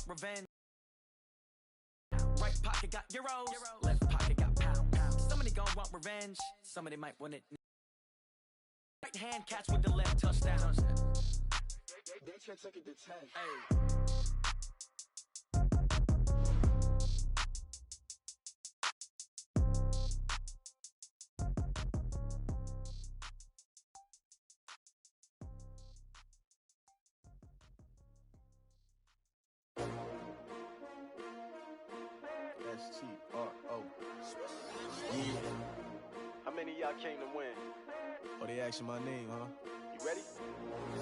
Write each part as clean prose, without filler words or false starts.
want revenge. Right pocket got euros, left pocket got pound. Somebody gon' want revenge, somebody might want it. Right hand catch with the left touchdown. They can't take it to 10. Hey. S-T-R-O. Yeah. How many of y'all came to win? Oh, they asking my name, huh? You ready?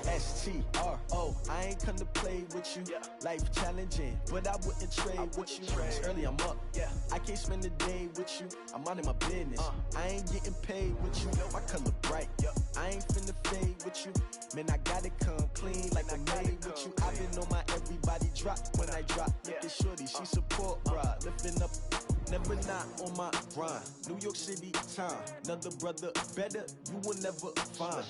S-T-R-O. I ain't come to play with you. Life challenging, but I wouldn't trade with you. It's early, I'm up. I can't spend the day with you. I'm out of my business. I ain't getting paid with you. My color bright. I ain't finna fade with you. Man, I gotta come clean like I made with you. I've been on my everybody drop when I drop. Look at shorty, she support, bruh. Lifting up, never not on my grind. New York City time, another brother better, you will never find.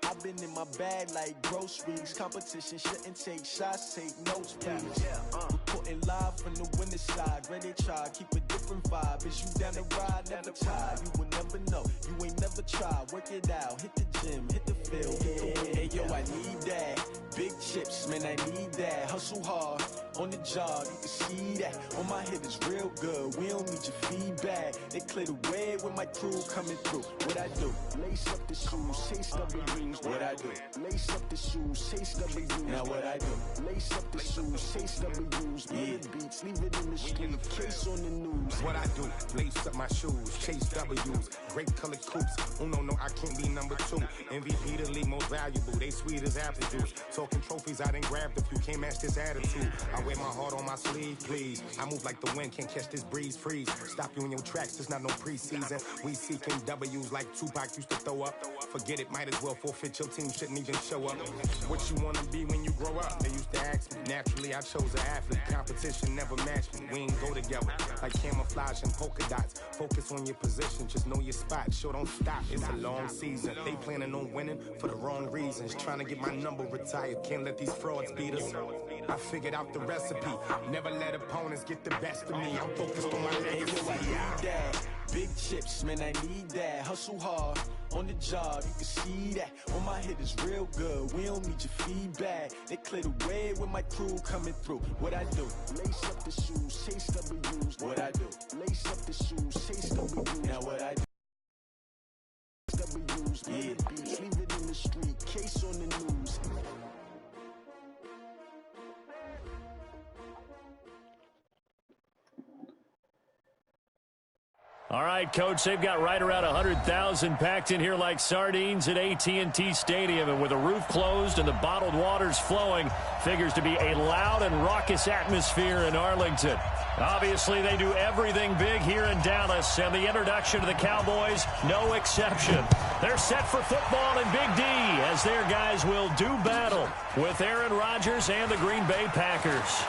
I've been in my bag like groceries. Competition shouldn't take shots, take notes, please. Reporting live from the winning side. Ready to try, keep a different vibe. Is you down the ride, never tired. You will never know, you ain't never tried. Work it out, hit the gym, hit the field, hit the win. Hey yo, I need that. Big chips, man, I need that. Hustle hard, on the job, you can see that. On my head is real good, we don't need your feedback. They clear the way with my crew coming through. What I do? Lace up the shoes, chase W's. What I do? Lace up the shoes, chase W's. Now what I do? Lace up the shoes, chase W's. Mid beats, leave it in the street, case on the news. What I do? Lace up my shoes, chase W's. Great colored coops. No, I can't be number 2. MVP the league most valuable. They sweet as apple juice. Talking trophies, I done grabbed a few. Can't match this attitude. I wear my heart on my sleeve, please. I move like the wind, can't catch this breeze. Freeze. Stop you in your tracks. It's not no preseason. We seeking W's like Tupac used to throw up. Forget it, might as well forfeit. Your team shouldn't even show up. What you wanna be when you grow up? They used to ask me. Naturally, I chose an athlete. Competition never matched me. We ain't go together like camouflage and polka dots. Focus on your position, just know your spot. Sure, don't stop. It's a long season. They planning on winning for the wrong reasons. Trying to get my number retired. Can't let these frauds beat us. I figured out the recipe. Never let opponents get the best of me. I'm focused on my legacy. Big chips, man, I need that. Hustle hard, on the job, you can see that. On my head is real good, we don't need your feedback. They clear the way with my crew coming through. What I do? Lace up the shoes, chase W's. What I do? Lace up the shoes, chase W's. Now what I do? W's, beats, leave it in the street, case on the news. All right, Coach, they've got right around 100,000 packed in here like sardines at AT&T Stadium. And with the roof closed and the bottled waters flowing, figures to be a loud and raucous atmosphere in Arlington. Obviously, they do everything big here in Dallas, and the introduction to the Cowboys, no exception. They're set for football in Big D as their guys will do battle with Aaron Rodgers and the Green Bay Packers.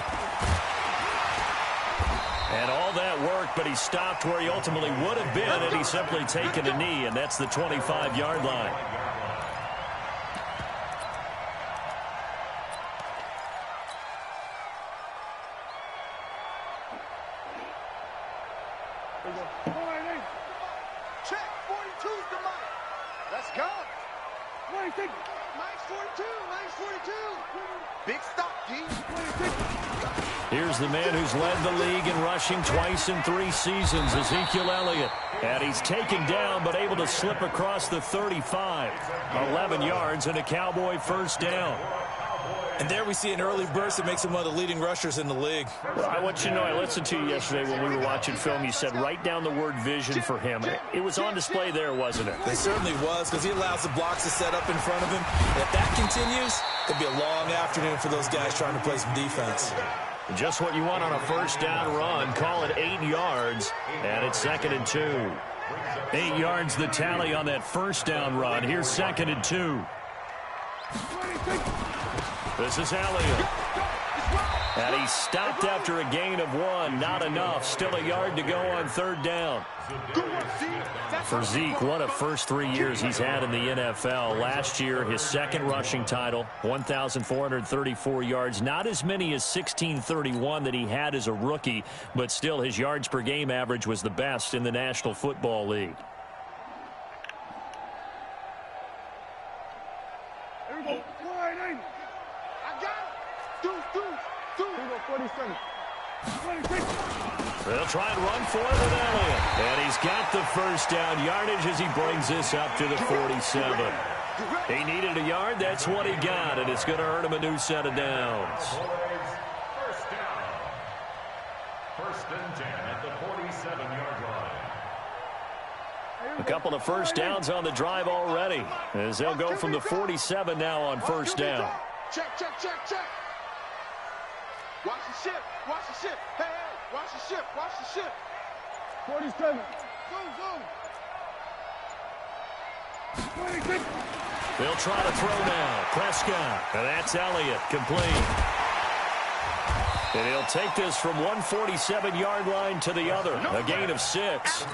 And all that work, but he stopped where he ultimately would have been had he simply taken a knee, and that's the 25-yard line. Check, 42's the mic. Let's go. What do you think? Mike's 42, Mike's 42. Big stop, G. Here's the man who's led the league in rushing twice in 3 seasons, Ezekiel Elliott. And he's taken down but able to slip across the 35. 11 yards and a Cowboy first down. And there we see an early burst that makes him one of the leading rushers in the league. Well, I want you to know, I listened to you yesterday when we were watching film. You said write down the word vision for him. It was on display there, wasn't it? It certainly was, because he allows the blocks to set up in front of him. If that continues, it'll be a long afternoon for those guys trying to play some defense. Just what you want on a first down run. Call it 8 yards, and it's 2nd and 2. 8 yards the tally on that first down run. Here's 2nd and 2. This is Elliott. And he stopped after a gain of 1. Not enough. Still a yard to go on third down. For Zeke, what a first 3 years he's had in the NFL. Last year, his second rushing title, 1,434 yards. Not as many as 1,631 that he had as a rookie, but still his yards per game average was the best in the National Football League. They'll try and run for it with Elliott. And he's got the first down yardage as he brings this up to the 47. He needed a yard. That's what he got, and it's going to earn him a new set of downs. First and 10 at the 47-yard line. A couple of first downs on the drive already, as they'll go from the 47 now on first down. Check. Watch the ship. Hey, watch the ship. 47. Go. 26. They'll try to throw now. Prescott, and that's Elliott, complete. And he'll take this from 147-yard line to the other, a gain of 6.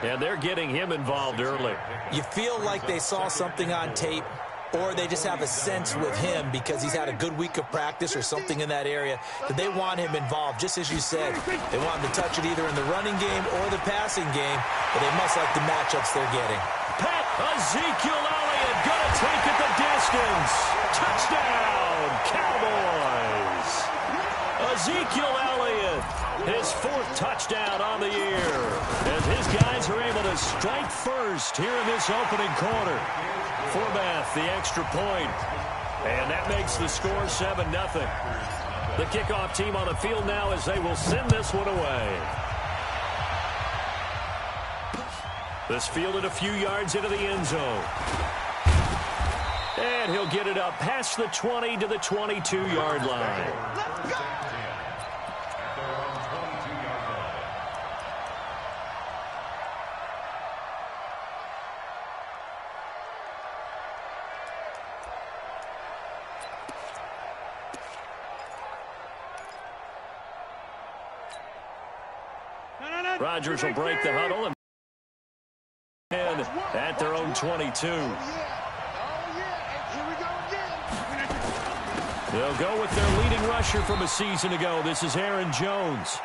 And they're getting him involved early. You feel like they saw something on tape, or they just have a sense with him because he's had a good week of practice or something in that area that they want him involved, just as you said. They want him to touch it either in the running game or the passing game, but they must like the matchups they're getting. Pat Ezekiel Elliott going to take it the distance. Touchdown, Cowboys. Ezekiel Elliott, his 4th touchdown on the year, as his guys are able to strike first here in this opening quarter. Forbath, the extra point. And that makes the score 7-0. The kickoff team on the field now as they will send this one away. This fielded a few yards into the end zone. And he'll get it up past the 20 to the 22-yard line. Let's go. Rodgers will break the huddle and at their own 22. They'll go with their leading rusher from a season ago. This is Aaron Jones.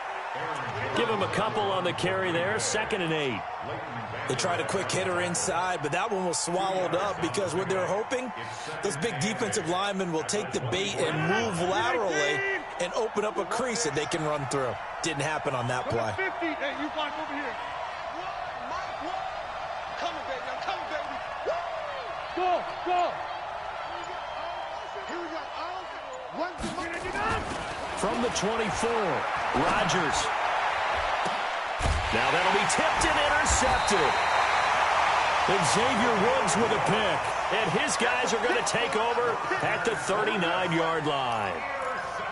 Give him a couple on the carry there. 2nd and 8. They tried a quick hitter inside, but that one was swallowed up because what they're hoping, those big defensive linemen will take the bait and move laterally and open up a crease that they can run through. Didn't happen on that play. 50. Hey, you block over here. Coming, baby. I'm coming, baby. Go. Here we go. From the 24, Rodgers. Now that'll be tipped and intercepted. Xavier Woods with a pick. And his guys are going to take over at the 39-yard line.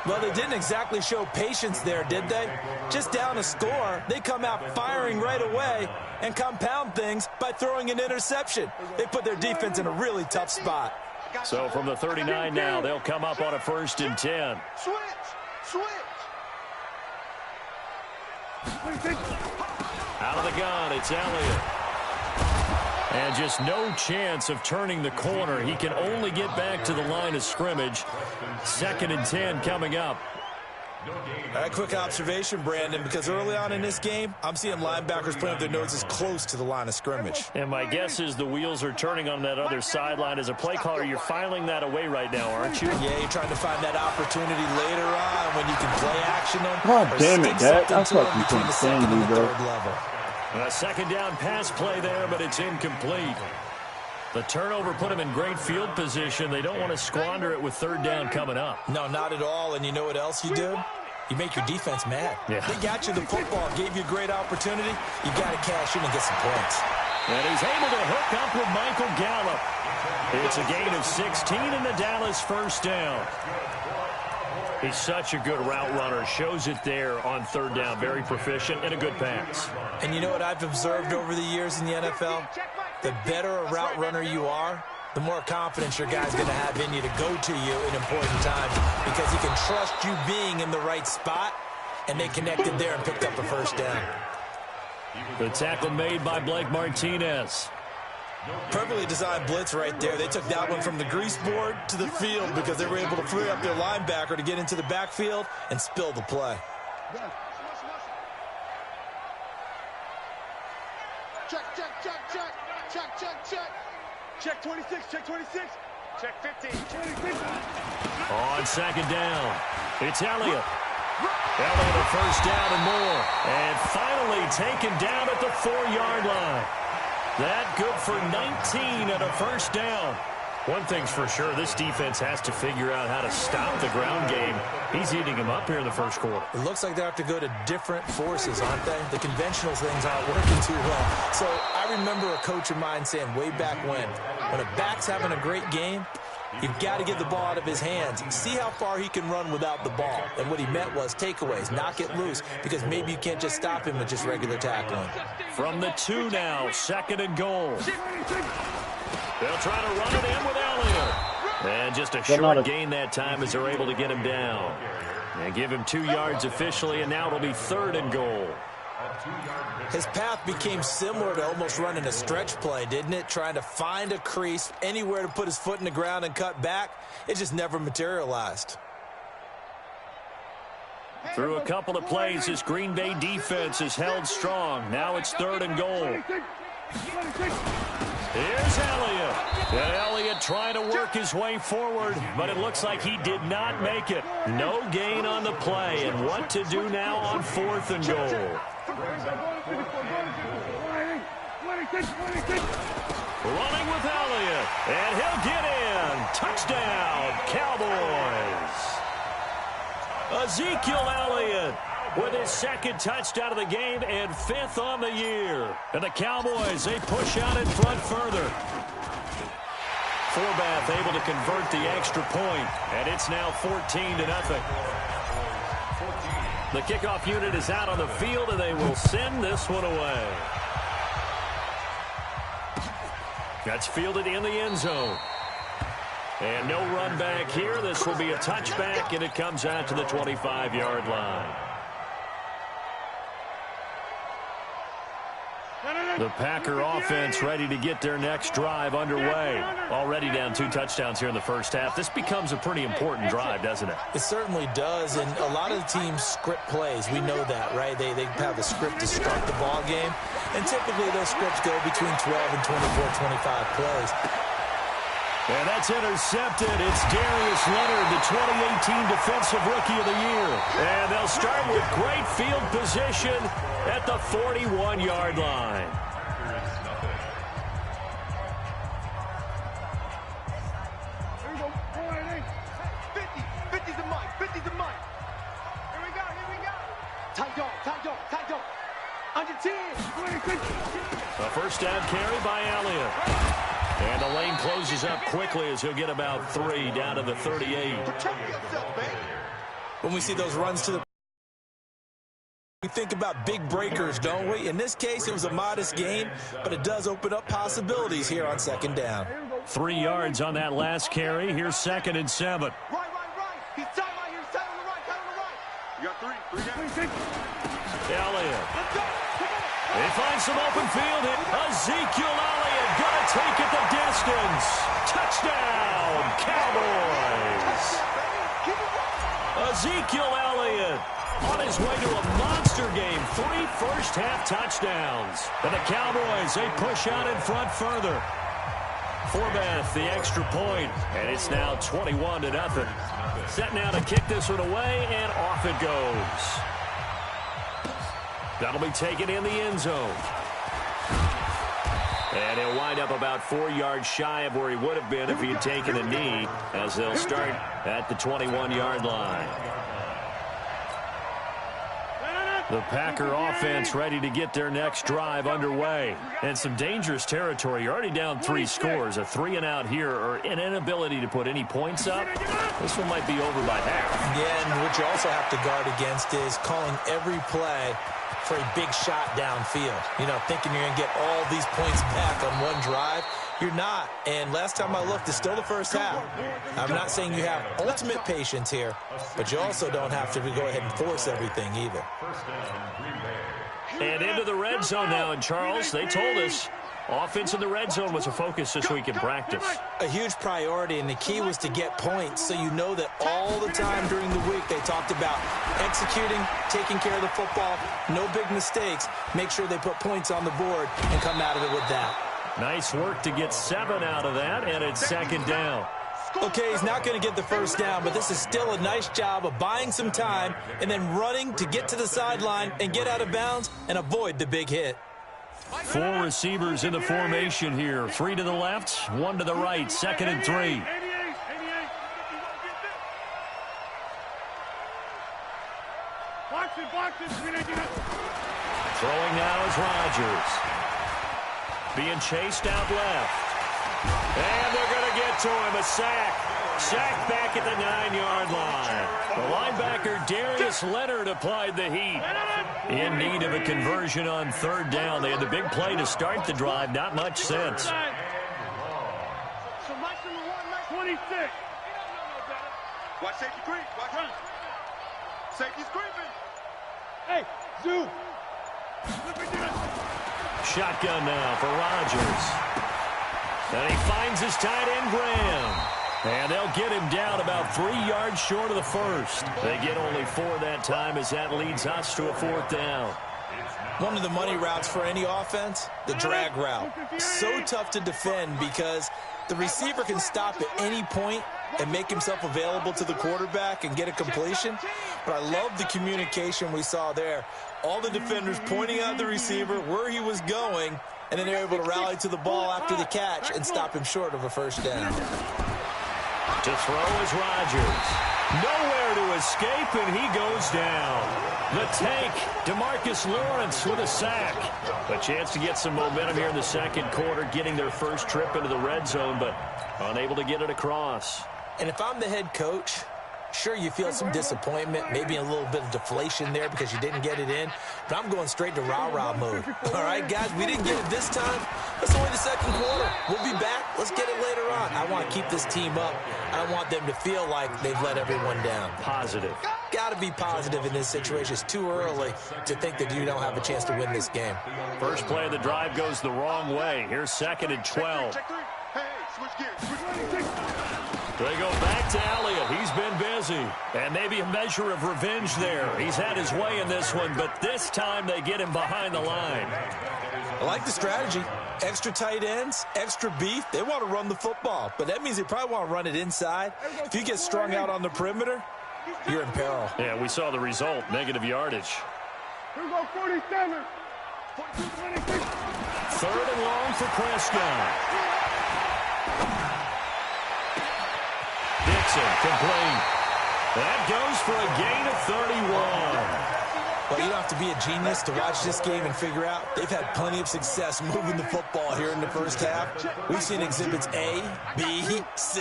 Well, they didn't exactly show patience there, did they? Just down a score, they come out firing right away and compound things by throwing an interception. They put their defense in a really tough spot. So from the 39 now, they'll come up on a 1st and 10. Switch. Out of the gun, it's Elliott. And just no chance of turning the corner. He can only get back to the line of scrimmage. 2nd and 10 coming up. A quick observation, Brandon, because early on in this game, I'm seeing linebackers putting up their noses close to the line of scrimmage. And my guess is the wheels are turning on that other sideline. As a play caller, you're filing that away right now, aren't you? Yeah, you're trying to find that opportunity later on when you can play action them. God damn it, Dad. That's what you can stand me, bro. A 2nd down pass play there, but it's incomplete. The turnover put him in great field position. They don't want to squander it with 3rd down coming up. No, not at all. And you know what else you do? You make your defense mad. Yeah. They got you the football, gave you a great opportunity. You got to cash in and get some points. And he's able to hook up with Michael Gallup. It's a gain of 16 in the Dallas 1st down. He's such a good route runner. Shows it there on 3rd down. Very proficient and a good pass. And you know what I've observed over the years in the NFL? The better a route runner you are, the more confidence your guy's going to have in you to go to you in important times because he can trust you being in the right spot, and they connected there and picked up a first down. The tackle made by Blake Martinez. Perfectly designed blitz right there. They took that one from the grease board to the field because they were able to free up their linebacker to get into the backfield and spill the play. Check, check, check, check. Check, check, check. Check 26, check 26. Check 15. 26. On second down, it's Elliott. Elliott a first down and more. And finally taken down at the 4-yard line. That good for 19 and a first down. One thing's for sure, this defense has to figure out how to stop the ground game. He's eating them up here in the first quarter. It looks like they have to go to different forces, aren't they? The conventional things aren't working too well. So I remember a coach of mine saying way back when a back's having a great game, you've got to get the ball out of his hands. See how far he can run without the ball. And what he meant was takeaways, knock it loose, because maybe you can't just stop him with just regular tackling. From the 2 now, second and goal. They'll try to run it in with Elliott. And just a short gain that time as they're able to get him down. And give him 2 yards officially, and now it'll be third and goal. His path became similar to almost running a stretch play, didn't it? Trying to find a crease, anywhere to put his foot in the ground and cut back. It just never materialized. Through a couple of plays, this Green Bay defense is held strong. Now it's third and goal. Here's Elliott. And Elliott trying to work his way forward, but it looks like he did not make it. No gain on the play, and what to do now on fourth and goal. Running with Elliott, and he'll get in. Touchdown, Cowboys. Ezekiel Elliott with his second touchdown of the game and 5th on the year. And the Cowboys, they push out in front further. Forbath able to convert the extra point, and it's now 14-0. The kickoff unit is out on the field, and they will send this one away. That's fielded in the end zone. And no run back here. This will be a touchback, and it comes out to the 25-yard line. The Packer offense ready to get their next drive underway. Already down 2 touchdowns here in the first half. This becomes a pretty important drive, doesn't it? It certainly does, and a lot of the teams script plays. We know that, right? They have a script to start the ball game, and typically those scripts go between 12 and 24, 25 plays. And that's intercepted. It's Darius Leonard, the 2018 Defensive Rookie of the Year. And they'll start with great field position at the 41-yard line. Here we go. 50's the mic. 50's the mic. Here we go. Here we go. Tight dog. Tight dog. Tight dog. Under 10. A first down carry by Elliott. And the lane closes up quickly as he'll get about 3 down to the 38. When we see those runs to the... We think about big breakers, don't we? In this case, it was a modest gain, but it does open up possibilities here on second down. 3 yards on that last carry. Here's 2nd and 7. Right. He's tight right here. He's tight on the right. Tight on the right. You got 3 down. Elliott. Let's go. They find some open field. Ezekiel Elliott gonna take it the distance. Touchdown, Cowboys. Ezekiel Elliott on his way to a monster game. 3 first-half touchdowns. And the Cowboys, they push out in front further. Forbath, the extra point, and it's now 21-0. Set now to kick this one away, and off it goes. That'll be taken in the end zone. And he'll wind up about 4 yards shy of where he would have been if he had taken a knee, as they'll start at the 21-yard line. The Packer offense ready to get their next drive underway. And some dangerous territory. You're already down 3 scores. A 3-and-out here, or an inability to put any points up. This one might be over by half. Yeah, and what you also have to guard against is calling every play for a big shot downfield. You know, thinking you're going to get all these points back on one drive. You're not. And last time I looked, it's still the first half. I'm not saying you have ultimate patience here, but you also don't have to go ahead and force everything either. And into the red zone now. And, Charles, they told us offense in the red zone was a focus this week in practice. A huge priority, and the key was to get points, so you know that all the time during the week they talked about executing, taking care of the football, no big mistakes, make sure they put points on the board and come out of it with that. Nice work to get 7 out of that, and it's second down. Okay, he's not going to get the first down, but this is still a nice job of buying some time and then running to get to the sideline and get out of bounds and avoid the big hit. 4 receivers in the formation here. 3 to the left, 1 to the right. 2nd and 3. Throwing now is Rodgers. Being chased out left. And they're going to get to him. A sack. Sack back at the 9-yard line. The linebacker Darius Leonard applied the heat. In need of a conversion on 3rd down. They had the big play to start the drive. Not much sense. Watch safety creep. Watch run. Safety's creeping. Hey, zoom. Shotgun now for Rodgers. And he finds his tight end, Graham. And they'll get him down about 3 yards short of the first. They get only 4 that time as that leads us to a 4th down. One of the money routes for any offense, the drag route. So tough to defend because the receiver can stop at any point and make himself available to the quarterback and get a completion. But I love the communication we saw there. All the defenders pointing out the receiver, where he was going, and then they're able to rally to the ball after the catch and stop him short of a first down. To throw is Rodgers. Nowhere to escape, and he goes down. The tank, DeMarcus Lawrence with a sack. A chance to get some momentum here in the second quarter, getting their first trip into the red zone, but unable to get it across. And if I'm the head coach, sure, you feel some disappointment, maybe a little bit of deflation there because you didn't get it in, but I'm going straight to rah-rah mode. All right, guys, we didn't get it this time. That's only the second quarter. We'll be back. Let's get it later on. I want to keep this team up. I want them to feel like they've let everyone down. Positive. Got to be positive in this situation. It's too early to think that you don't have a chance to win this game. First play of the drive goes the wrong way. Here's 2nd and 12. Hey, switch gears. They go back to Elliott. He's been busy. And maybe a measure of revenge there. He's had his way in this one, but this time they get him behind the line. I like the strategy. Extra tight ends, extra beef. They want to run the football, but that means they probably want to run it inside. If you get strung out on the perimeter, you're in peril. Yeah, we saw the result. Negative yardage. Here we go, 47. 3rd and long for Prescott. Dixon, complete. That goes for a gain of 31. Well, you don't have to be a genius to watch this game and figure out they've had plenty of success moving the football here in the first half. We've seen exhibits A, B, C,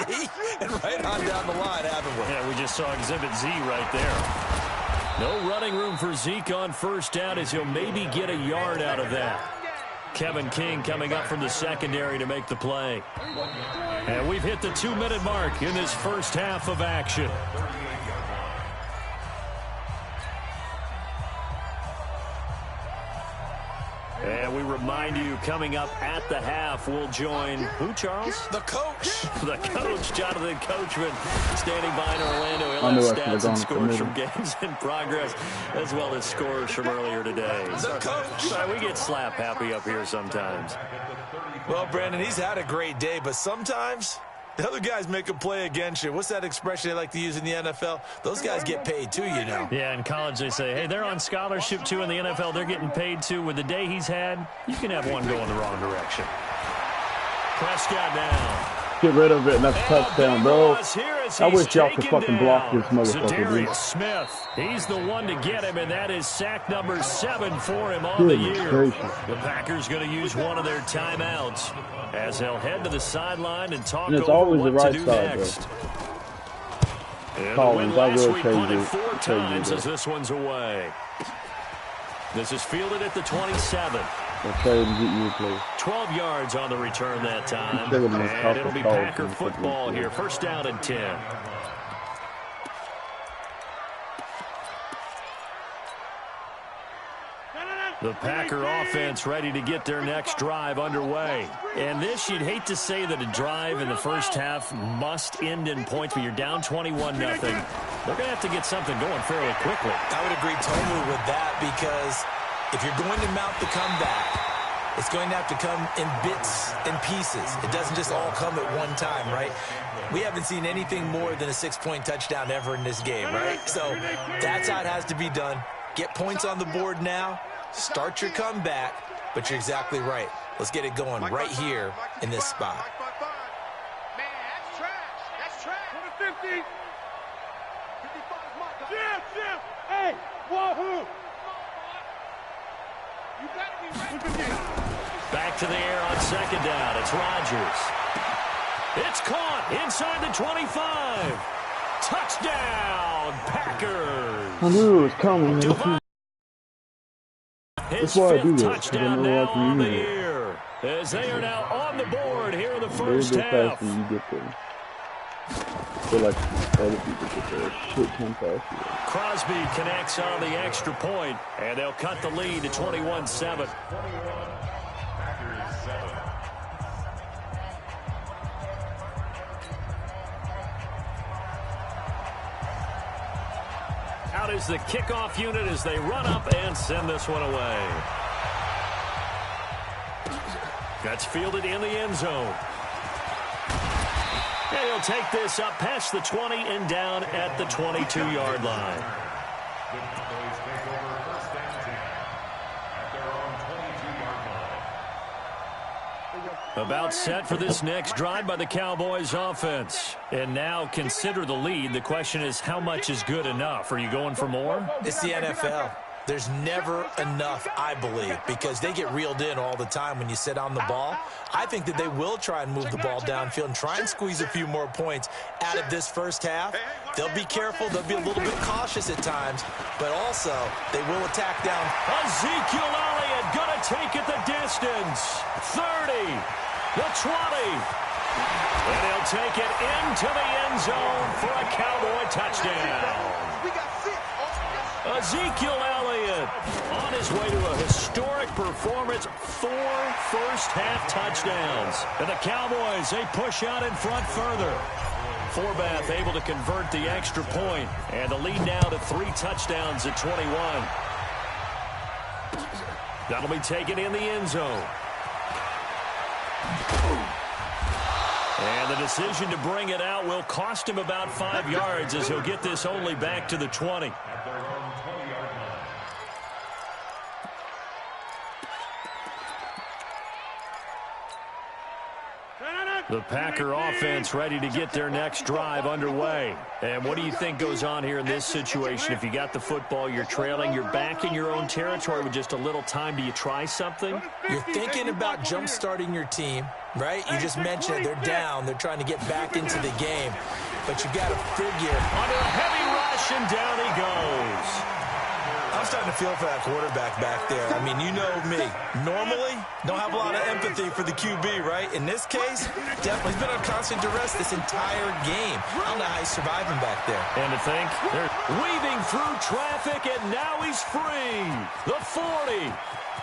and right on down the line, haven't we? Yeah, we just saw exhibit Z right there. No running room for Zeke on first down as he'll maybe get a yard out of that. Kevin King coming up from the secondary to make the play. And we've hit the 2-minute mark in this first half of action. And we remind you, coming up at the half, we'll join who, Charles? The coach. The coach, Jonathan Coachman, standing by in Orlando. He'll have stats and scores from games in progress, as well as scores from earlier today. The coach. Sorry, we get slap happy up here sometimes. Well, Brandon, he's had a great day, but sometimes the other guys make a play against you. What's that expression they like to use in the NFL? Those guys get paid too, you know. Yeah, in college they say, hey, they're on scholarship too. In the NFL, they're getting paid too. With the day he's had, you can have one going the wrong direction. Prescott now. Get rid of it, and that's a touchdown, bro. I wish y'all could fucking block this motherfucker, Darius Smith, he's the one to get him, and that is sack number 7 for him on the year. The Packers going to use one of their timeouts as they'll head to the sideline and talk over what to do next. And the win last week punted 4 times as this one's away. This is fielded at the 27. trade and get you a player. 12 yards on the return that time. Instead of those And it'll be calls Packer and football football. here. First down and 10. The Packer offense ready to get their next drive underway. And this, you'd hate to say that a drive in the first half must end in points, but you're down 21-0. They're going to have to get something going fairly quickly. I would agree totally with that, because if you're going to mount the comeback, it's going to have to come in bits and pieces. It doesn't just all come at one time, right? We haven't seen anything more than a 6-point touchdown ever in this game, right? So that's how it has to be done. Get points on the board now. Start your comeback, but you're exactly right. Let's get it going right here in this spot. Man, that's trash. That's trash. 50. 55 is my guy. Jim. Hey, wahoo. You got to be ready. Back to the air on second down. It's Rodgers. It's caught inside the 25. Touchdown, Packers. I knew it was coming. His That's why I do fifth this, touchdown because I know now I can on the use it. year, as they are now on the board here in the They're first just half. faster than you get there. I feel like other people get there a shit ton faster. Crosby connects on the extra point, and they'll cut the lead to 21-7. Out is the kickoff unit as they run up and send this one away. That's fielded in the end zone. And he'll take this up past the 20 and down at the 22-yard line. About set for this next drive by the Cowboys offense. And now consider the lead. The question is, how much is good enough? Are you going for more? It's the NFL. There's never enough, I believe, because they get reeled in all the time when you sit on the ball. I think that they will try and move the ball downfield and try and squeeze a few more points out of this first half. They'll be careful. They'll be a little bit cautious at times, but also they will attack down. Ezekiel Elliott going to take it the distance. 30, the 20. And he'll take it into the end zone for a Cowboy touchdown. Ezekiel Elliott on his way to a historic performance, 4 first-half touchdowns. And the Cowboys, they push out in front further. Forbath able to convert the extra point, and the lead now to 3 touchdowns at 21. That'll be taken in the end zone. And the decision to bring it out will cost him about 5 yards, as he'll get this only back to the 20. The Packer offense ready to get their next drive underway. And what do you think goes on here in this situation? If you got the football, you're trailing, you're back in your own territory with just a little time. Do you try something? You're thinking about jump-starting your team, right? You just mentioned it. They're down. They're trying to get back into the game. But you've got to figure. Under a heavy rush, and down he goes. I'm starting to feel for that quarterback back there. I mean, you know me. Normally, don't have a lot of empathy for the QB, right? In this case, definitely he's been on constant duress this entire game. I don't know how he's surviving back there. And to think, they're weaving through traffic, and now he's free. The 40,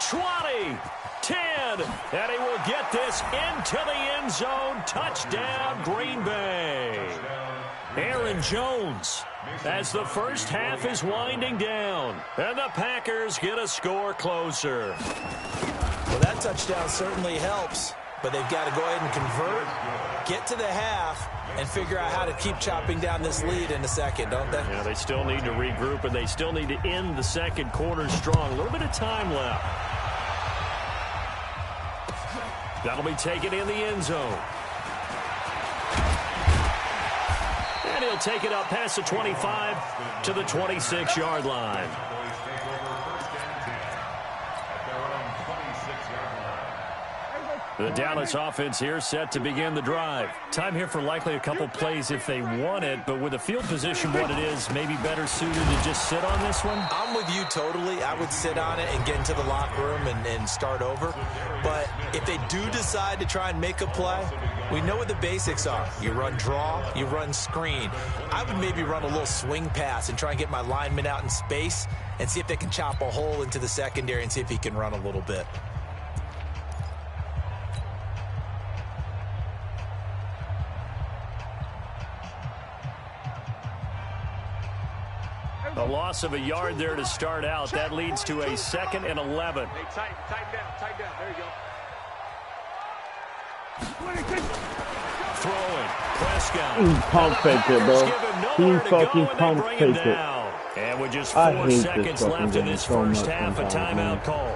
20, 10, and he will get this into the end zone. Touchdown, Green Bay. Aaron Jones, as the first half is winding down, and the Packers get a score closer. Well, that touchdown certainly helps, but they've got to go ahead and convert, get to the half, and figure out how to keep chopping down this lead in a second, don't they? Yeah, they still need to regroup, and they still need to end the second quarter strong. A little bit of time left. That'll be taken in the end zone. And he'll take it up past the 25 to the 26-yard line. The Dallas offense here set to begin the drive. Time here for likely a couple plays if they want it, but with the field position what it is, maybe better suited to just sit on this one? I'm with you totally. I would sit on it and get into the locker room and start over. But if they do decide to try and make a play, we know what the basics are. You run draw, you run screen. I would maybe run a little swing pass and try and get my lineman out in space and see if they can chop a hole into the secondary and see if he can run a little bit. A loss of a yard there to start out. That leads to a 2nd and 11. Hey, tighten down. There you go. Throwing. Prescott. He pump faked it, bro. He fucking pump faked it. And with just 4 seconds left in this first half, a timeout call.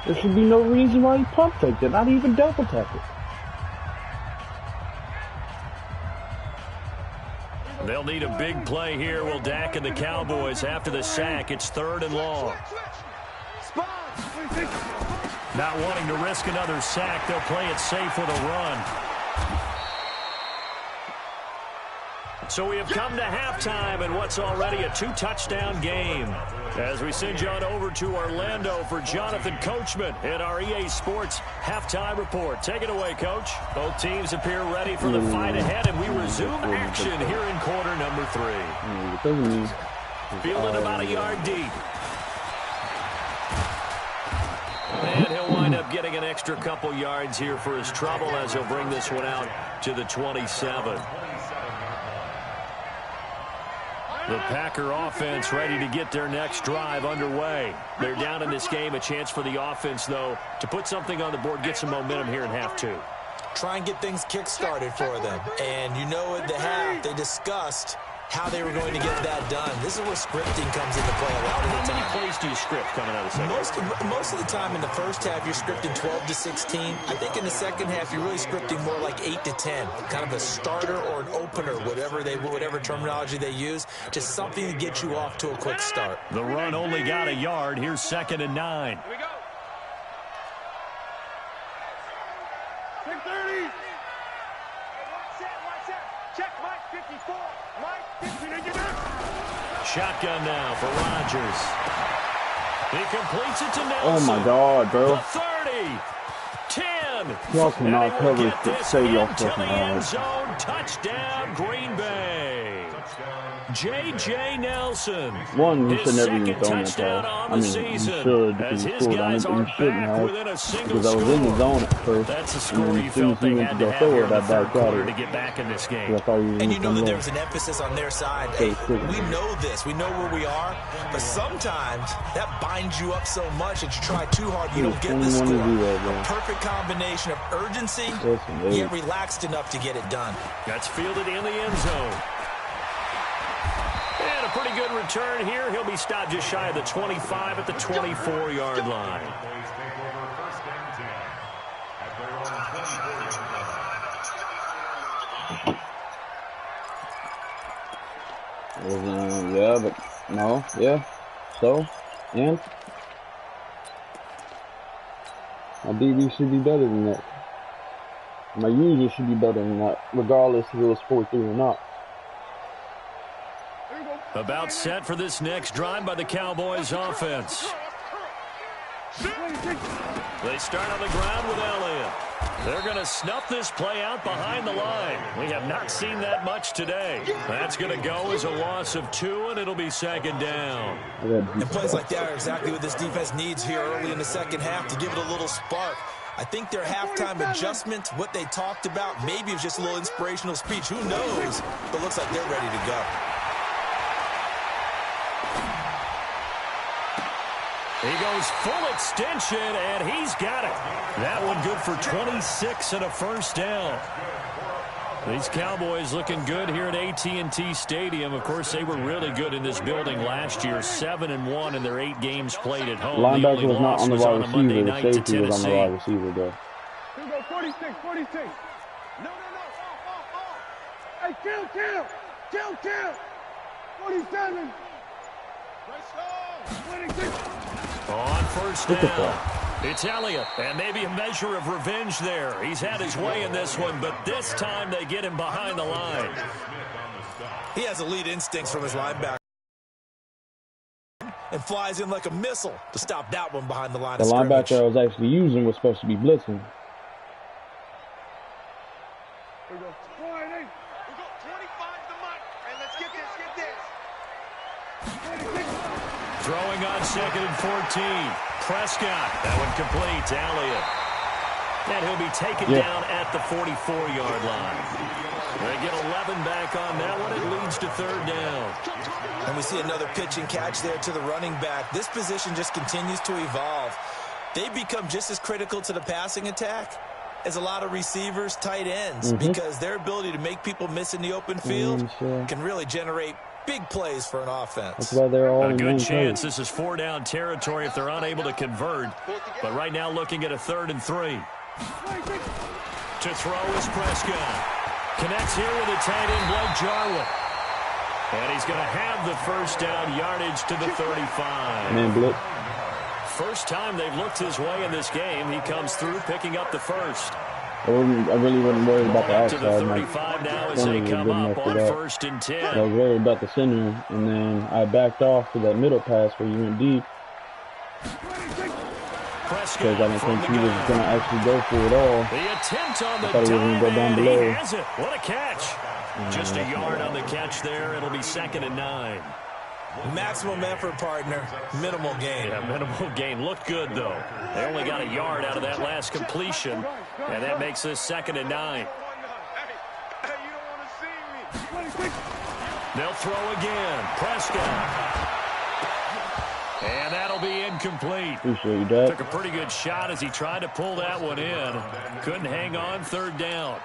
There should be no reason why he pump faked it, not even double tap it. They'll need a big play here. Will Dak and the Cowboys after the sack. It's 3rd and long. Not wanting to risk another sack, they'll play it safe with a run. So we have come to halftime in what's already a 2-touchdown game. As we send you on over to Orlando for Jonathan Coachman in our EA Sports Halftime Report. Take it away, Coach. Both teams appear ready for the fight ahead, and we resume action here in quarter number 3. Fielded about a yard deep. And he'll wind up getting an extra couple yards here for his trouble as he'll bring this one out to the 27. The Packer offense ready to get their next drive underway. They're down in this game. A chance for the offense, though, to put something on the board, get some momentum here in half 2. Try and get things kick-started for them. And you know at the half, they discussed how they were going to get that done. This is where scripting comes into play a lot of the time. How many plays do you script coming out of the second half? Most of the time in the first half, you're scripting 12 to 16. I think in the second half, you're really scripting more like 8 to 10. Kind of a starter or an opener, whatever terminology they use. Just something to get you off to a quick start. The run only got a yard. Here's 2nd and 9. Here we go. 6:30. Watch that. Check Mike 54. Mike 50. Shotgun now for Rodgers. He completes it to Nelson. Oh my God, bro. The 30. 10. Y'all cannot cover this. Say y'all into the fucking end right. zone. Touchdown, Green Bay. J.J. Nelson. One, he his should never even second thrown that touchdown ball. on I the mean, season. he should As because he his scored. guys are He shouldn't back have within a single because I was in the score. zone at first. That's a And score then you as soon felt as he they went had to to go have forward, here in the I third backed out quarter of to it. get back in this game. I thought he was And you know that gonna there go. was an emphasis on their side. Hey, we know this. We know where we are. But sometimes that binds you up so much that you try too hard, you don't get the score. A perfect combination of urgency, yet relaxed enough to get it done. That's fielded in the end zone. And a pretty good return here. He'll be stopped just shy of the 25 at the 24-yard line. Yeah, but no, yeah. So, and my BB should be better than that. My user should be better than that, regardless if it was 4-3 or not. About set for this next drive by the Cowboys offense. They start on the ground with Elliott. They're going to snuff this play out behind the line. We have not seen that much today. That's going to go as a loss of 2, and it'll be 2nd down. And plays like that are exactly what this defense needs here early in the second half to give it a little spark. I think their halftime adjustment, what they talked about, maybe it was just a little inspirational speech. Who knows? But looks like they're ready to go. He goes full extension, and he's got it. That one good for 26 and a first down. These Cowboys looking good here at AT&T Stadium. Of course, they were really good in this building last year, 7-1 in their 8 games played at home. Linebacker was not on the wide receiver. Monday The night to safety was on the Tennessee. wide receiver, though. Here we go, 46. No. Hey, kill. 47. 26. On first What the down. fuck? It's Elliott, and maybe a measure of revenge there. He's had his way in this one, but this time they get him behind the line. He has elite instincts from his linebacker and flies in like a missile to stop that one behind the line of scrimmage. The linebacker I was actually using was supposed to be blitzing. We go 25 to Mike, and let's get this. Throwing on 2nd and 14. Prescott, that one complete to Elliott. And he'll be taken down at the 44-yard line. They get 11 back on that one. It leads to 3rd down. And we see another pitch and catch there to the running back. This position just continues to evolve. They become just as critical to the passing attack as a lot of receivers, tight ends, because their ability to make people miss in the open field can really generate big plays for an offense. That's why they're all a good chance. place. This is 4-down territory if they're unable to convert. But right now looking at a 3rd and 3. To throw is Prescott. Connects here with a tight end, Blake Jarwin. And he's going to have the 1st down yardage to the 35. Man, blitz. First time they've looked his way in this game. He comes through picking up the 1st. I really wasn't worried about the outside. To the 35 now as they come up on 1st and 10. I was worried about the center, and then I backed off to that middle pass where you went deep. Because I didn't think he was going to actually go for it all. The attempt on the I thought he was going to go down he below. has it. What a catch. Just a yard on the catch there. It'll be 2nd and 9. Maximum effort, partner. Minimal gain. Yeah, minimal gain. Looked good, though. They only got a yard out of that last completion, and that makes this 2nd and 9. They'll throw again. Prescott. And that'll be incomplete. Appreciate you, Dad. Took a pretty good shot as he tried to pull that one in. Couldn't hang on, 3rd down.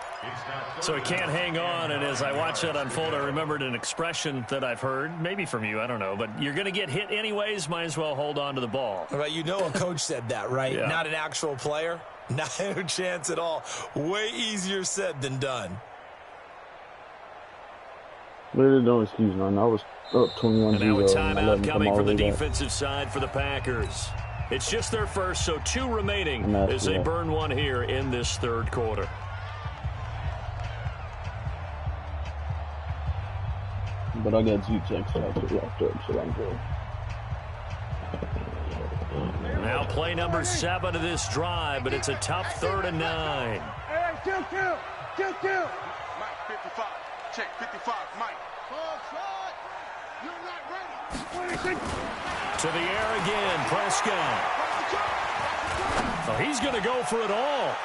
So he can't hang on, and as I watch that unfold, I remembered an expression that I've heard, maybe from you, I don't know, but you're going to get hit anyways, might as well hold on to the ball. Right, you know a coach said that, right? Yeah. Not an actual player. Not a chance at all. Way easier said than done. Really don't excuse me. I was up 21-0. And now a timeout coming from the defensive side for the Packers. It's just their first, so 2 remaining as they burn one here in this 3rd quarter. But I got 2 checks locked up, so I'm good. Now play number 7 of this drive, but it's a tough 3rd and 9. Hey, kill. Mike, 55. Check, 55, Mike. You're not ready. 26. To the air again, Prescott. Oh, he's going to go for it all.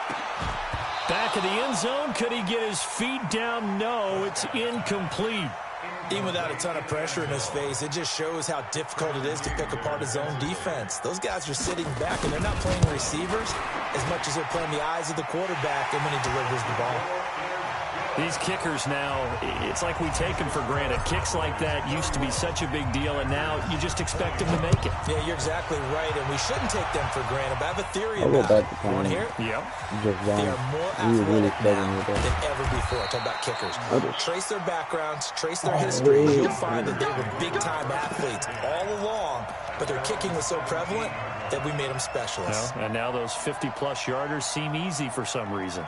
Back of the end zone, could he get his feet down? No, it's incomplete. Even without a ton of pressure in his face, it just shows how difficult it is to pick apart his own defense. Those guys are sitting back, and they're not playing receivers as much as they're playing the eyes of the quarterback and when he delivers the ball. These kickers now, it's like we take them for granted. Kicks like that used to be such a big deal, and now you just expect them to make it. Yeah, you're exactly right, and we shouldn't take them for granted. But I have a theory about it. You want to hear it? Yep. They are more athletic now than ever before. I talk about kickers. Trace their backgrounds, trace their history. You'll find that they were big-time athletes all along, but their kicking was so prevalent that we made them specialists. And now those 50-plus yarders seem easy for some reason.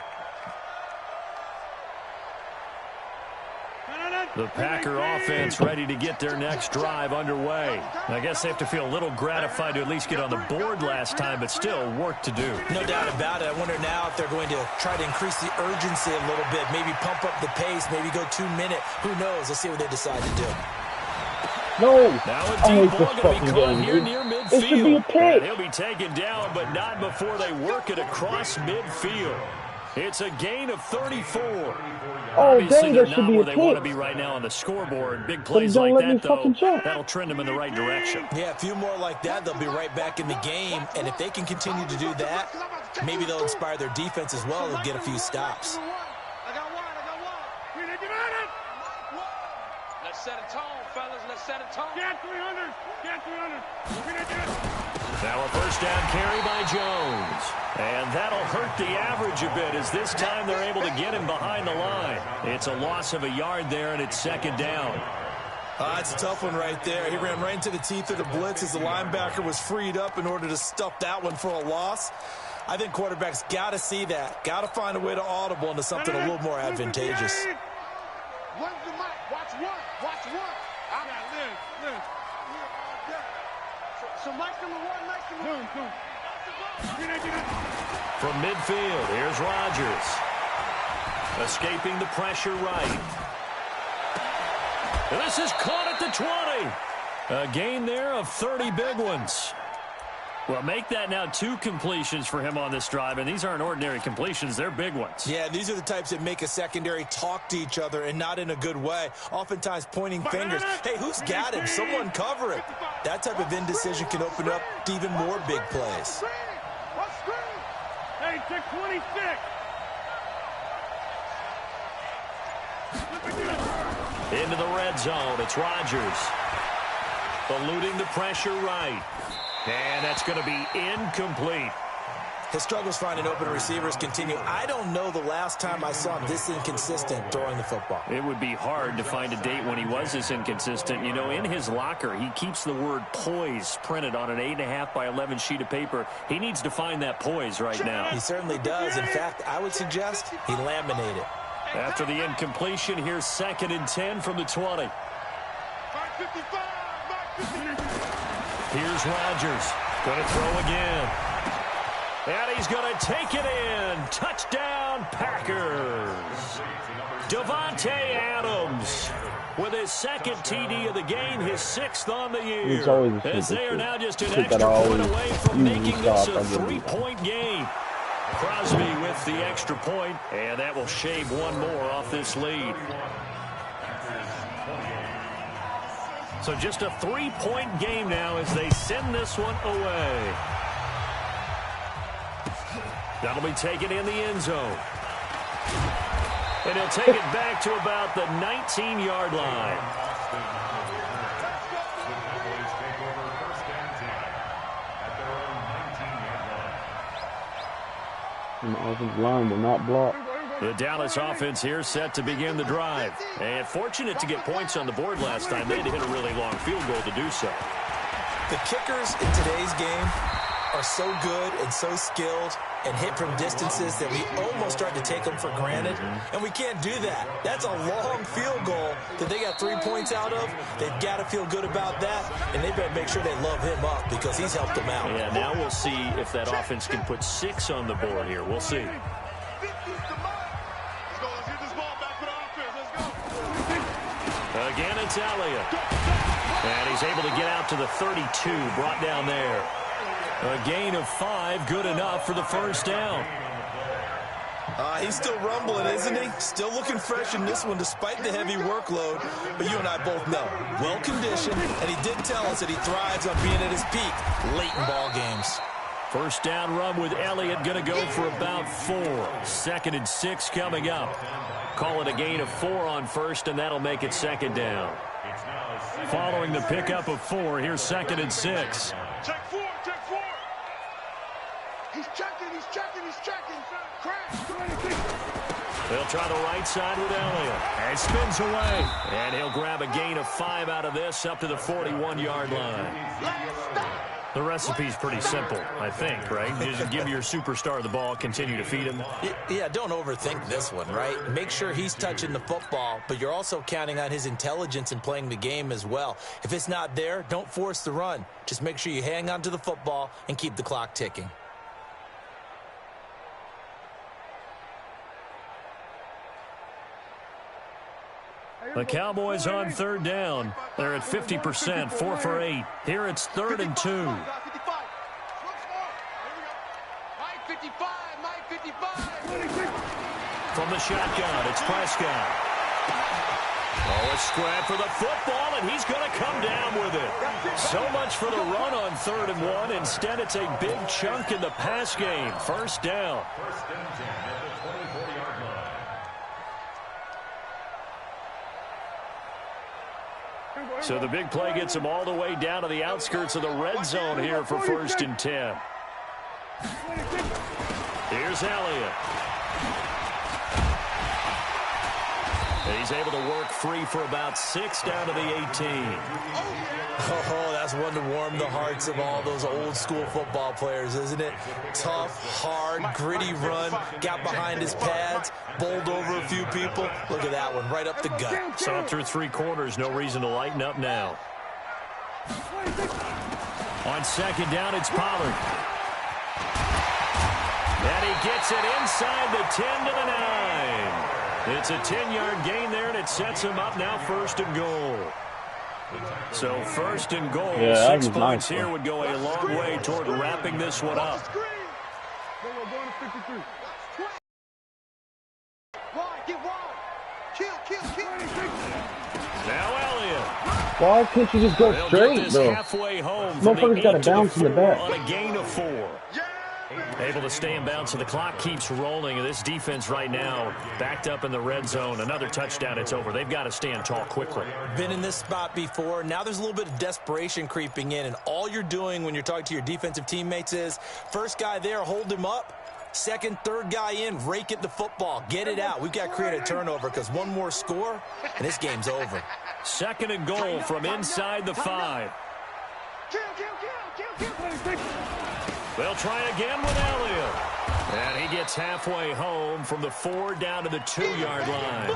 The Packer offense ready to get their next drive underway. I guess they have to feel a little gratified to at least get on the board last time, but still work to do. No doubt about it. I wonder now if they're going to try to increase the urgency a little bit, maybe pump up the pace, maybe go 2 minute. Who knows? Let's see what they decide to do. No! Now a deep ball going to be caught here near midfield. It should be a pick. And he'll be taken down, but not before they work it across midfield. It's a gain of 34. Oh, Obviously, dang, they're that should not be where a they pick. want to be right now on the scoreboard. Big plays don't like let me that, though, fucking jump. that'll trend them in the right direction. Yeah, a few more like that, they'll be right back in the game. And if they can continue to do that, maybe they'll inspire their defense as well and get a few stops. I got one. Let's set a tone, fellas. Let's set a tone. Get 300. Now a first down carry by Jones. And that'll hurt the average a bit as this time they're able to get him behind the line. It's a loss of a yard there, and it's 2nd down. It's a tough one right there. He ran right into the teeth of the blitz as the linebacker was freed up in order to stuff that one for a loss. I think quarterbacks got to see that. Got to find a way to audible into something a little more advantageous. When's the mic? Watch one. Watch one. I got Liz. So Mike's number one, Mike's number one. From midfield, here's Rodgers. Escaping the pressure right. And this is caught at the 20. A gain there of 30 big ones. Well, make that now 2 completions for him on this drive, and these aren't ordinary completions. They're big ones. Yeah, these are the types that make a secondary talk to each other and not in a good way. Oftentimes pointing fingers. Hey, who's got him? Someone cover it. That type of indecision can open up to even more big plays. Hey, check 26. Into the red zone. It's Rodgers. Eluding the pressure right. And that's going to be incomplete. His struggles finding open receivers continue. I don't know the last time I saw him this inconsistent throwing the football. It would be hard to find a date when he was this inconsistent. You know, in his locker, he keeps the word poise printed on an 8.5 by 11 sheet of paper. He needs to find that poise right now. He certainly does. In fact, I would suggest he laminate it. After the incompletion, here's 2nd and 10 from the 20. Here's Rodgers. Going to throw again. And he's going to take it in. Touchdown, Packers. Davante Adams with his 2nd TD of the game, his 6th on the year. As they are now just an extra point away from making this a 3-point game. Crosby with the extra point, and that will shave one more off this lead. So just a 3-point game now as they send this one away. That'll be taken in the end zone. And he'll take it back to about the 19-yard line. And the offensive line will not block. The Dallas offense here set to begin the drive. And fortunate to get points on the board last time. They had to hit a really long field goal to do so. The kickers in today's game are so good and so skilled and hit from distances that we almost start to take them for granted. And we can't do that. That's a long field goal that they got 3 points out of. They've got to feel good about that, and they better make sure they love him up because he's helped them out. Yeah, now we'll see if that offense can put 6 on the board here. We'll see. Again, it's Elliott. And he's able to get out to the 32, brought down there. A gain of 5, good enough for the first down. He's still rumbling, isn't he? Still looking fresh in this one despite the heavy workload. But you and I both know, well-conditioned, and he did tell us that he thrives on being at his peak late in ball games. First down run with Elliott, going to go for about 4. 2nd and 6 coming up. Call it a gain of 4 on first, and that'll make it 2nd down. Following the pickup of 4, here's 2nd and 6. Check 4, check 4. He's checking. Crash. They'll try the right side with Elliott. And spins away. And he'll grab a gain of 5 out of this up to the 41-yard line. The recipe's pretty simple, I think, right? Just give your superstar the ball, continue to feed him. Yeah, don't overthink this one, right? Make sure he's touching the football, but you're also counting on his intelligence in playing the game as well. If it's not there, don't force the run. Just make sure you hang on to the football and keep the clock ticking. The Cowboys on 3rd down. They're at 50%, 4 for 8. Here it's 3rd and 2. From the shotgun, it's Prescott. Oh, a scrap for the football, and he's going to come down with it. So much for the run on 3rd and 1. Instead, it's a big chunk in the pass game. First down. So the big play gets him all the way down to the outskirts of the red zone here for 1st and 10. Here's Elliott. And he's able to work free for about 6 down to the 18. Oh, that's one to warm the hearts of all those old school football players, isn't it? Tough, hard, gritty run, got behind his pads, bowled over a few people. Look at that one, right up the gut. So through 3 quarters, no reason to lighten up now. On 2nd down, it's Pollard. And he gets it inside the 10 to the 9. It's a 10-yard gain there, and it sets him up now 1st and goal. So 1st and goal, 6 points here would go a long way toward wrapping this one up. Now Elliott. Why can't you just go straight, bro? Halfway home. Motherfucker's got to bounce in the back. On a gain of 4. Able to stay in bounds, so the clock keeps rolling. And this defense right now backed up in the red zone. Another touchdown, it's over. They've got to stand tall quickly. Been in this spot before. Now there's a little bit of desperation creeping in. And all you're doing when you're talking to your defensive teammates is, first guy there, hold him up. Second, third guy in, rake at the football. Get it out. We've got to create a turnover because one more score, and this game's over. 2nd and goal from inside the 5. They'll try again with Elliott. And he gets halfway home from the 4 down to the 2-yard line.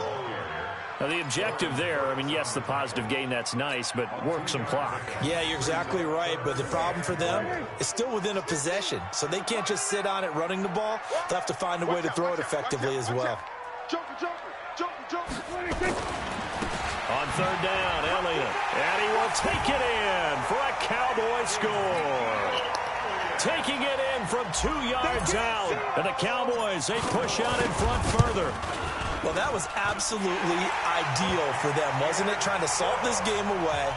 Now, the objective there, I mean, yes, the positive gain, that's nice, but work some clock. Yeah, you're exactly right, but the problem for them is still within a possession, so they can't just sit on it running the ball. They'll have to find a way to throw it effectively as well. On 3rd down, Elliott, and he will take it in for a Cowboy score. Taking it in from 2 yards out, and the Cowboys, they push out in front further. Well, that was absolutely ideal for them, wasn't it? Trying to salt this game away.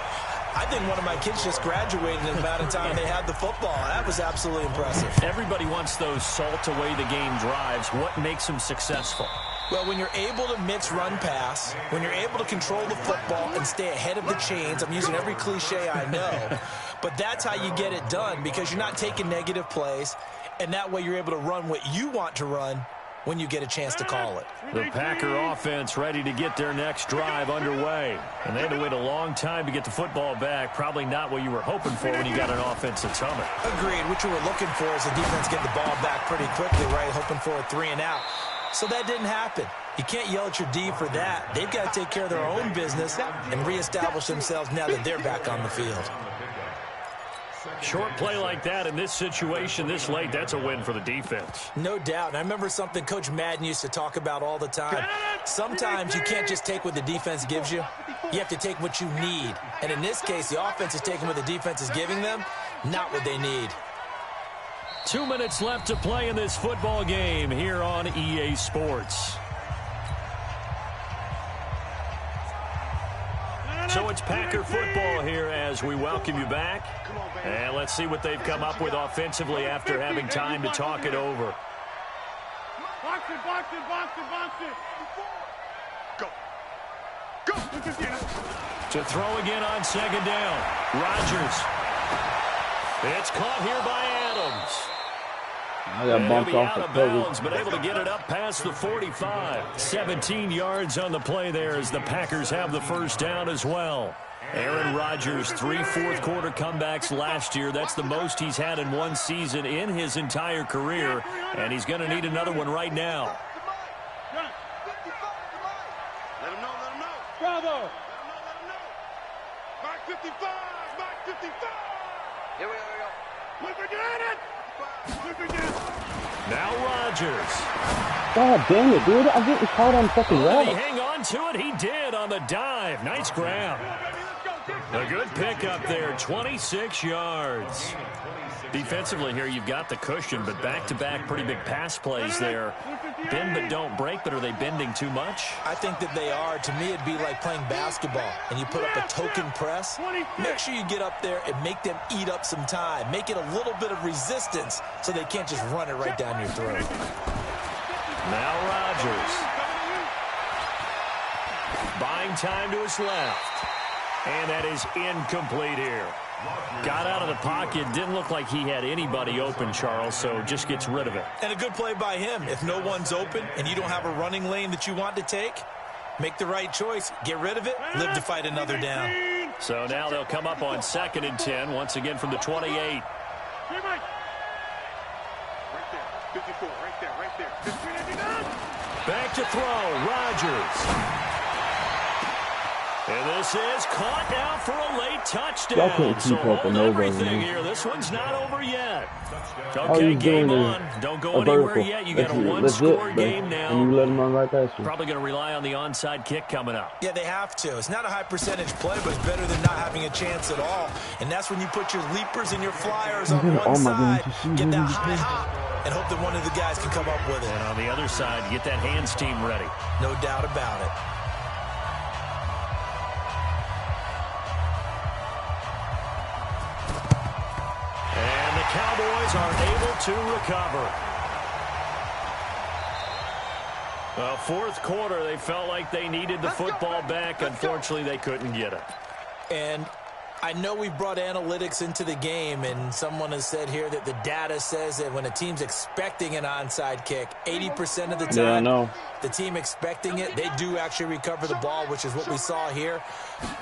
I think one of my kids just graduated in the amount of time they had the football. That was absolutely impressive. Everybody wants those salt away the game drives. What makes them successful? Well, when you're able to mix run pass, when you're able to control the football and stay ahead of the chains, I'm using every cliche I know, but that's how you get it done because you're not taking negative plays, and that way you're able to run what you want to run when you get a chance to call it. The Packer offense ready to get their next drive underway. And they had to wait a long time to get the football back. Probably not what you were hoping for when you got an offense that's humming. Agreed. What you were looking for is the defense get the ball back pretty quickly, right? Hoping for a 3 and out. So that didn't happen. You can't yell at your D for that. They've got to take care of their own business and reestablish themselves now that they're back on the field. Short play like that in this situation this late, that's a win for the defense. No doubt. And I remember something Coach Madden used to talk about all the time. Sometimes you can't just take what the defense gives you. You have to take what you need. And in this case, the offense is taking what the defense is giving them, not what they need. 2 minutes left to play in this football game here on EA Sports. So it's Packer football here as we welcome you back. And let's see what they've come up with offensively after having time to talk it over. Box it, box it, box it, box it. Go. Go. To throw again on 2nd down. Rodgers. It's caught here by Adams. I got bumped off out of bounds, but able to get it up past the 45. 17 yards on the play there as the Packers have the first down as well. Aaron Rodgers, 3 fourth-quarter comebacks last year. That's the most he's had in one season in his entire career, and he's going to need another one right now. Let him know, let him know. Bravo. Let him know. Mark 55, Mark 55. Here we go. Look again it. Look again. Now Rodgers. God damn it, dude. I'm getting caught on fucking Did he route. hang on to it? He did on the dive. Nice grab. A good pickup there, 26 yards. Defensively here, you've got the cushion, but back-to-back pretty big pass plays there. Bend but don't break, but are they bending too much? I think that they are. To me, it'd be like playing basketball, and you put up a token press. Make sure you get up there and make them eat up some time. Make it a little bit of resistance so they can't just run it right down your throat. Now Rodgers. Buying time to his left. And that is incomplete here. Got out of the pocket. Didn't look like he had anybody open, Charles, so just gets rid of it. And a good play by him. If no one's open and you don't have a running lane that you want to take, Make the right choice. Get rid of it. Live to fight another down. So now they'll come up on 2nd and 10, once again from the 28. Right there. 54, right there. Back to throw, Rodgers. And this is caught now for a late touchdown. So hold everything here. This one's not over yet. Okay, game on. Don't go anywhere yet. You got a one-score game now. And you let them run right past you. Probably going to rely on the onside kick coming up. Yeah, they have to. It's not a high-percentage play, but it's better than not having a chance at all. And that's when you put your leapers and your flyers on one side, get that high hop, and hope that one of the guys can come up with it. And on the other side, get that hands team ready. No doubt about it. Cowboys are able to recover. Fourth quarter, they felt like they needed the football back. Unfortunately, they couldn't get it. And I know we brought analytics into the game, and someone has said here that the data says that when a team's expecting an onside kick, 80% of the time, the team expecting it, they do actually recover the ball, which is what we saw here.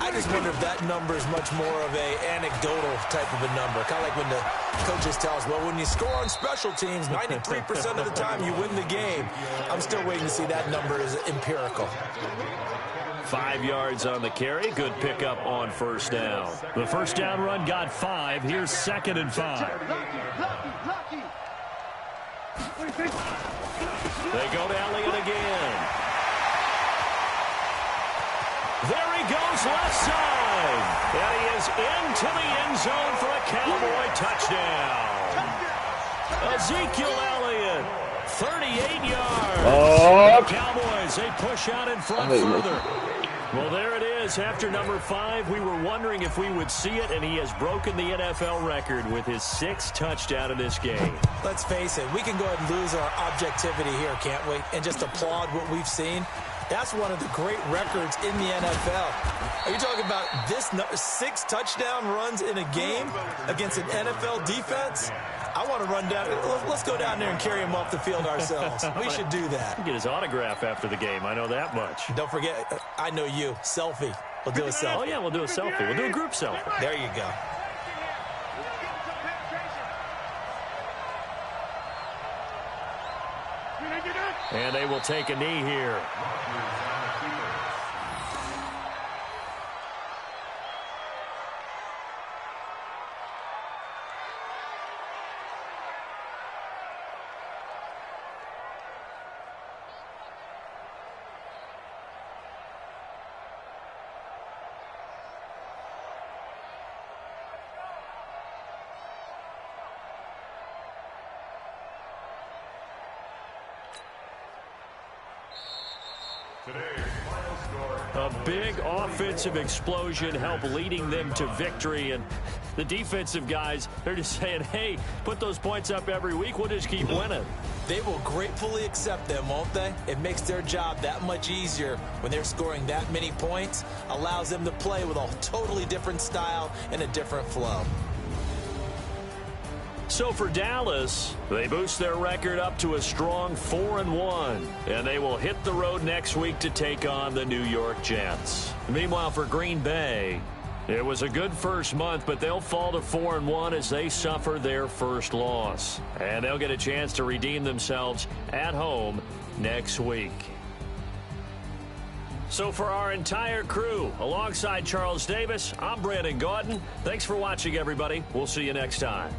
I just wonder if that number is much more of a anecdotal type of a number. Kind of like when the coaches tell us, well, when you score on special teams, 93% of the time you win the game. I'm still waiting to see that number is empirical. 5 yards on the carry. Good pickup on first down. The first down run got 5. Here's 2nd and 5. They go to Elliott again. There he goes left side. And he is into the end zone for a Cowboy touchdown. Ezekiel Elliott, 38 yards. The Cowboys, they push out in front further. Well, there it is. After number 5, we were wondering if we would see it, and he has broken the NFL record with his 6th touchdown in this game. Let's face it, we can go ahead and lose our objectivity here, can't we? And just applaud what we've seen. That's one of the great records in the NFL. Are you talking about this 6 touchdown runs in a game against an NFL defense? I want to run down. Let's go down there and carry him off the field ourselves. We should do that. Get his autograph after the game. I know that much. Don't forget, I know you. Selfie. We'll do a selfie. Oh, yeah, we'll do a selfie. We'll do a group selfie. There you go. And they will take a knee here. A big offensive explosion helped leading them to victory, and the defensive guys, they're just saying, hey, put those points up every week, we'll just keep winning. They will gratefully accept them, won't they? It makes their job that much easier when they're scoring that many points, allows them to play with a totally different style and a different flow. So for Dallas, they boost their record up to a strong 4-1, and they will hit the road next week to take on the New York Jets. Meanwhile, for Green Bay, it was a good first month, but they'll fall to 4-1 as they suffer their first loss. And they'll get a chance to redeem themselves at home next week. So for our entire crew, alongside Charles Davis, I'm Brandon Gaudin. Thanks for watching, everybody. We'll see you next time.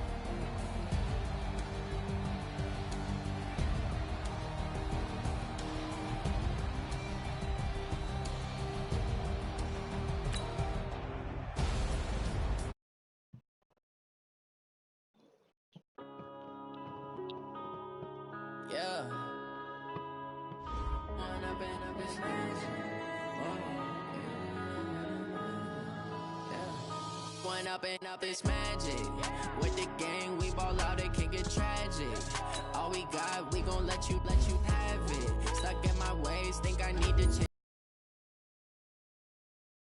Up this magic with the gang, we ball out, it can get tragic. All we got, we gon' let you have it. Stuck in my ways, think I need to change.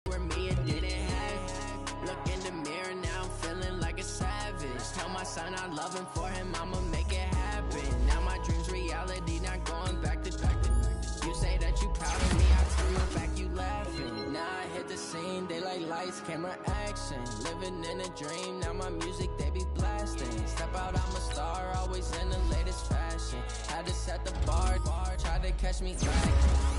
For me, it didn't have. Look in the mirror, now I'm feeling like a savage. Tell my son I love him, for him I'ma make it happen. Now my dreams reality, not going back to. You say that you proud of me, I turn my back. scene, they like lights, camera, action. Living in a dream, now my music they be blasting. Step out, I'm a star, always in the latest fashion. Had to set the bar, try to catch me lacking.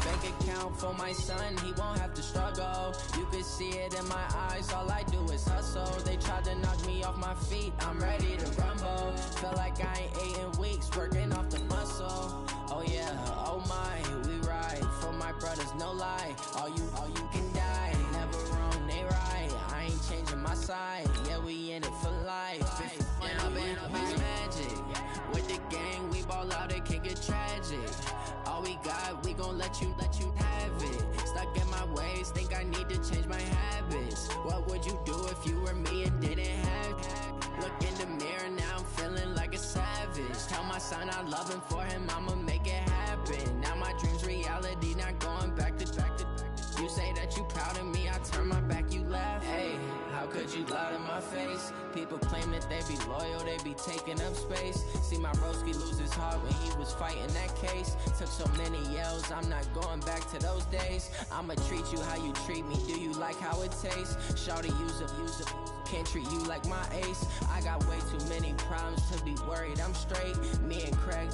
Bank account for my son, he won't have to struggle. You can see it in my eyes, all I do is hustle. They tried to knock me off my feet, I'm ready to rumble. Feel like I ain't ate in weeks, working off the muscle. Oh yeah, oh my, we ride for my brothers, no lie. All you can die, never wrong, they right. I ain't changing my side, yeah, we in it for life. And I've been magic with the gang, we ball out, it can get tragic. All we got, we gon' let you have it. Stuck in my ways, think I need to change my habits. What would you do if you were me and didn't have it? Look in the mirror, now I'm feeling like a savage. Tell my son I love him, for him I'ma make it happen. Now my dream's reality, not going back to. You say that you proud of me, I turn my back, you laugh. Hey, how could you lie to my face? People claim that they be loyal, they be taking up space. See my broski lose his heart when he was fighting that case. Took so many yells, I'm not going back to those days. I'ma treat you how you treat me, do you like how it tastes? Shawty, use it. Can't treat you like my ace. I got way too many problems to be worried, I'm straight. Me and Craig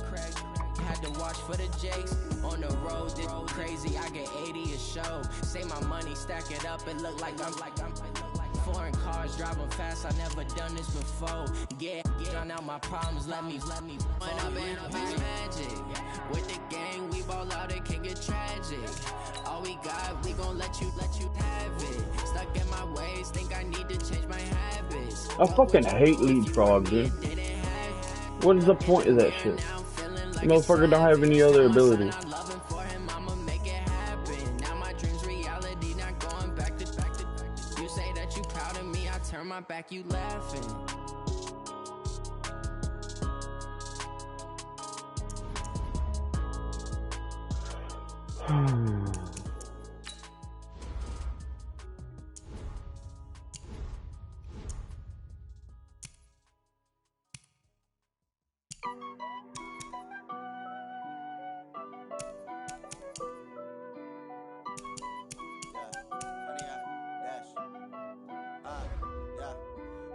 had to watch for the Jakes. On the road, this crazy, I get 80 a show. Say my money, stack it up, it look like I'm foreign cars, driving fast, I never done this before. Get drown out my problems, let me When I've been magic with the gang, we ball out, it can get tragic. All we got, we gon' let you have it. Stuck in my ways, think I need to change my habits. I fucking hate leapfrog, dude. What is the point of that shit? The motherfucker don't have any other ability. You say that you proud of me, I turn my back, you laughing.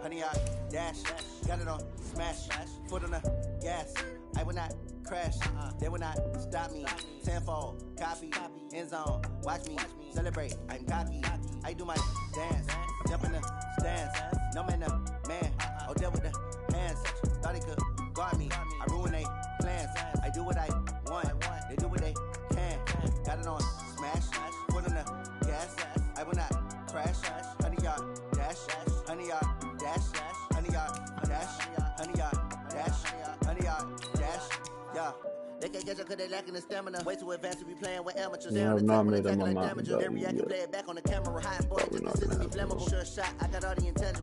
Honey, I dash, got it on smash, foot on the gas. I will not crash, they will not stop me. Tenfold, copy, end zone, watch me celebrate. I'm cocky, I do my dance, jump in the stands. No man, man, oh deal with the hands. Thought he could guard me, I ruin they plans. I do what I want, they do what they can. Got it on smash, foot on the gas. I will not crash, honey, y'all dash, honey, y'all dash, honey, y'all dash, honey, y'all dash, honey, y'all dash, yeah. They can't catch up cause they lacking the stamina. Way too advanced to be playing with amateurs. Yeah, I've not made up my mind They react to play it back on the camera. Hot boy, just consider me flammable. Sure shot, I got all the intangible.